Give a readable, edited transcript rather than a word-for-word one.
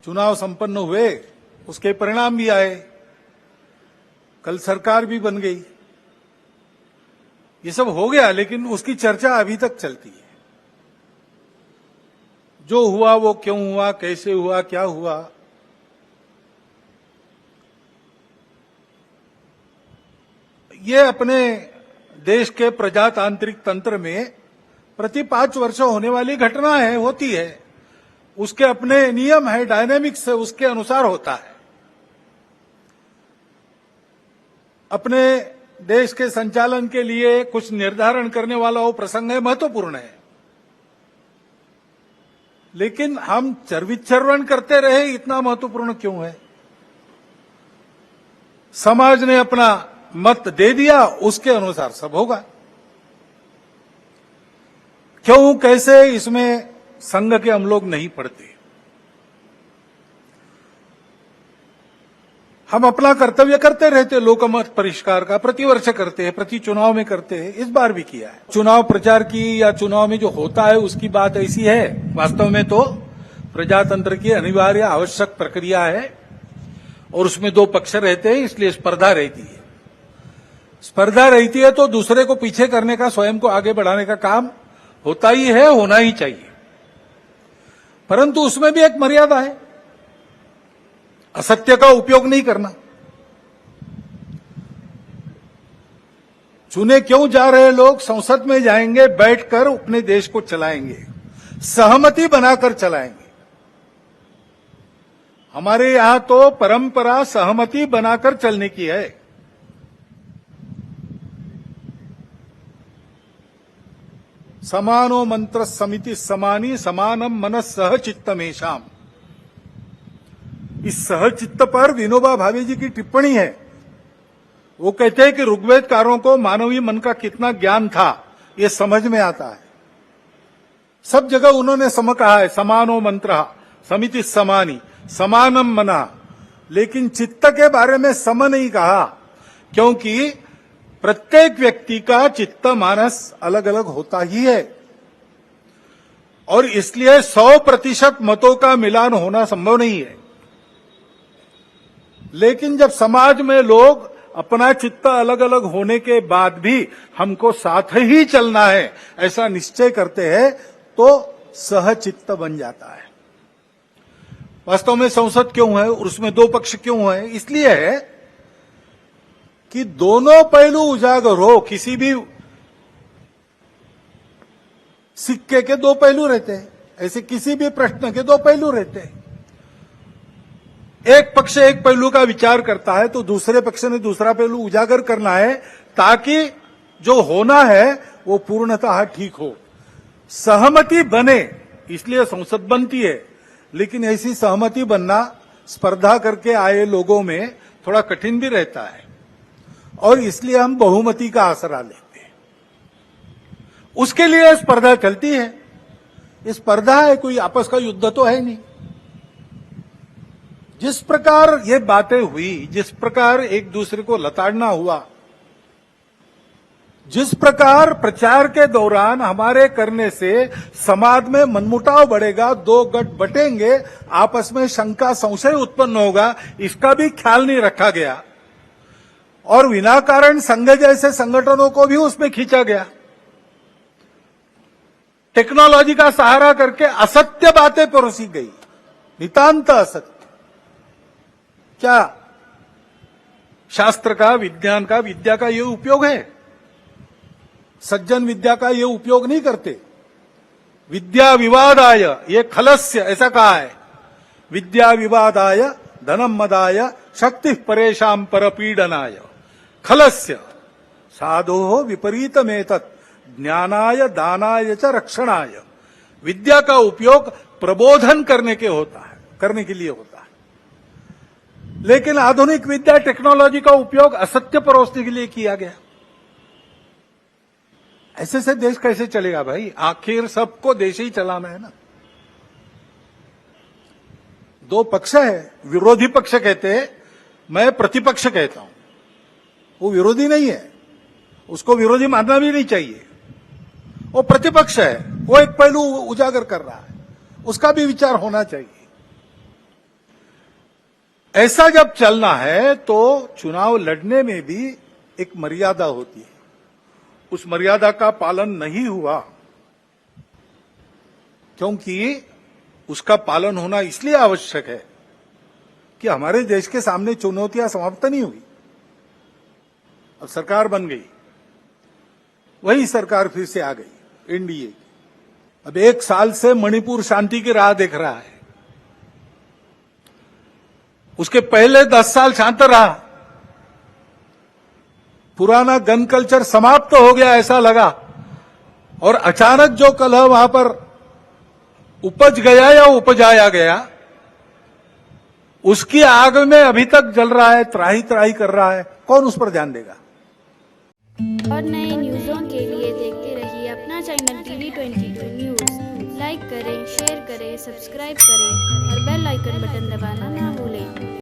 चुनाव संपन्न हुए, उसके परिणाम भी आए, कल सरकार भी बन गई, ये सब हो गया, लेकिन उसकी चर्चा अभी तक चलती है। जो हुआ वो क्यों हुआ, कैसे हुआ, क्या हुआ, ये अपने देश के प्रजातांत्रिक तंत्र में प्रति 5 वर्ष होने वाली घटना है, होती है। उसके अपने नियम है, डायनेमिक्स है, उसके अनुसार होता है। अपने देश के संचालन के लिए कुछ निर्धारण करने वाला वो प्रसंग है, महत्वपूर्ण है। लेकिन हम चर्विचर्वण करते रहे, इतना महत्वपूर्ण क्यों है? समाज ने अपना मत दे दिया, उसके अनुसार सब होगा। क्यों, कैसे, इसमें संघ के हम लोग नहीं पढ़ते। हम अपना कर्तव्य करते रहते, लोकमत परिष्कार का प्रतिवर्ष करते हैं, प्रति चुनाव में करते हैं, इस बार भी किया है। चुनाव प्रचार की या चुनाव में जो होता है उसकी बात ऐसी है, वास्तव में तो प्रजातंत्र की अनिवार्य आवश्यक प्रक्रिया है और उसमें 2 पक्ष रहते हैं, इसलिए स्पर्धा रहती है। स्पर्धा रहती है तो दूसरे को पीछे करने का, स्वयं को आगे बढ़ाने का काम होता ही है, होना ही चाहिए। परंतु उसमें भी एक मर्यादा है, असत्य का उपयोग नहीं करना। चुने क्यों जा रहे लोग? संसद में जाएंगे, बैठकर अपने देश को चलाएंगे, सहमति बनाकर चलाएंगे। हमारे यहां तो परंपरा सहमति बनाकर चलने की है। समानो मंत्र समिति समानी समानम मनस सह चित्तमेशाम। इस सहचित्त पर विनोबा भावे जी की टिप्पणी है। वो कहते हैं कि ऋग्वेदकारों को मानवीय मन का कितना ज्ञान था, ये समझ में आता है। सब जगह उन्होंने कहा है, समानो मंत्र समिति समानी समानम मना, लेकिन चित्त के बारे में सम नहीं कहा, क्योंकि प्रत्येक व्यक्ति का चित्त मानस अलग अलग होता ही है और इसलिए 100% मतों का मिलान होना संभव नहीं है। लेकिन जब समाज में लोग अपना चित्त अलग अलग होने के बाद भी हमको साथ ही चलना है ऐसा निश्चय करते हैं तो सहचित्त बन जाता है। वास्तव में संसद क्यों है और उसमें 2 पक्ष क्यों है? इसलिए है कि दोनों पहलू उजागर हो। किसी भी सिक्के के 2 पहलू रहते हैं, ऐसे किसी भी प्रश्न के 2 पहलू रहते हैं। एक पक्ष एक पहलू का विचार करता है तो दूसरे पक्ष ने दूसरा पहलू उजागर करना है, ताकि जो होना है वो पूर्णतः ठीक हो, सहमति बने। इसलिए संसद बनती है, लेकिन ऐसी सहमति बनना स्पर्धा करके आए लोगों में थोड़ा कठिन भी रहता है और इसलिए हम बहुमति का आसरा लेते हैं। उसके लिए स्पर्धा चलती है। ये स्पर्धा है, कोई आपस का युद्ध तो है नहीं। जिस प्रकार ये बातें हुई, जिस प्रकार एक दूसरे को लताड़ना हुआ, जिस प्रकार प्रचार के दौरान हमारे करने से समाज में मनमुटाव बढ़ेगा, 2 गठ बटेंगे, आपस में शंका संशय उत्पन्न होगा, इसका भी ख्याल नहीं रखा गया और विनाकारण संघ जैसे संगठनों को भी उसमें खींचा गया। टेक्नोलॉजी का सहारा करके असत्य बातें परोसी गई, नितांत असत्य। क्या शास्त्र का, विज्ञान का, विद्या का ये उपयोग है? सज्जन विद्या का ये उपयोग नहीं करते। विद्या विवादाय ये खलस्य, ऐसा कहा है। विद्या विवादाय धनम मदाय शक्ति परेशान परपीडनाय खलस्य साधो विपरीतमेतत् ज्ञानाय दानाय च रक्षणाय। विद्या का उपयोग प्रबोधन करने के लिए होता है, लेकिन आधुनिक विद्या टेक्नोलॉजी का उपयोग असत्य परोसने के लिए किया गया। ऐसे से देश कैसे चलेगा भाई? आखिर सबको देश ही चलाना है ना। 2 पक्ष है, विरोधी पक्ष कहते हैं, मैं प्रतिपक्ष कहता हूं। वो विरोधी नहीं है, उसको विरोधी मानना भी नहीं चाहिए। वो प्रतिपक्ष है, वो एक पहलू उजागर कर रहा है, उसका भी विचार होना चाहिए। ऐसा जब चलना है तो चुनाव लड़ने में भी एक मर्यादा होती है। उस मर्यादा का पालन नहीं हुआ, क्योंकि उसका पालन होना इसलिए आवश्यक है कि हमारे देश के सामने चुनौतियां समाप्त नहीं हुई। अब सरकार बन गई, वही सरकार फिर से आ गई एनडीए। अब 1 साल से मणिपुर शांति की राह देख रहा है। उसके पहले 10 साल शांत रहा, पुराना गन कल्चर समाप्त हो गया ऐसा लगा, और अचानक जो कलह वहां पर उपज गया या उपजाया गया, उसकी आग में अभी तक जल रहा है, त्राही त्राही कर रहा है। कौन उस पर ध्यान देगा? और नए न्यूज़ों के लिए देखते रहिए अपना चैनल TV22 न्यूज़। लाइक करें, शेयर करें, सब्सक्राइब करें और बेल आइकन बटन दबाना ना भूलें।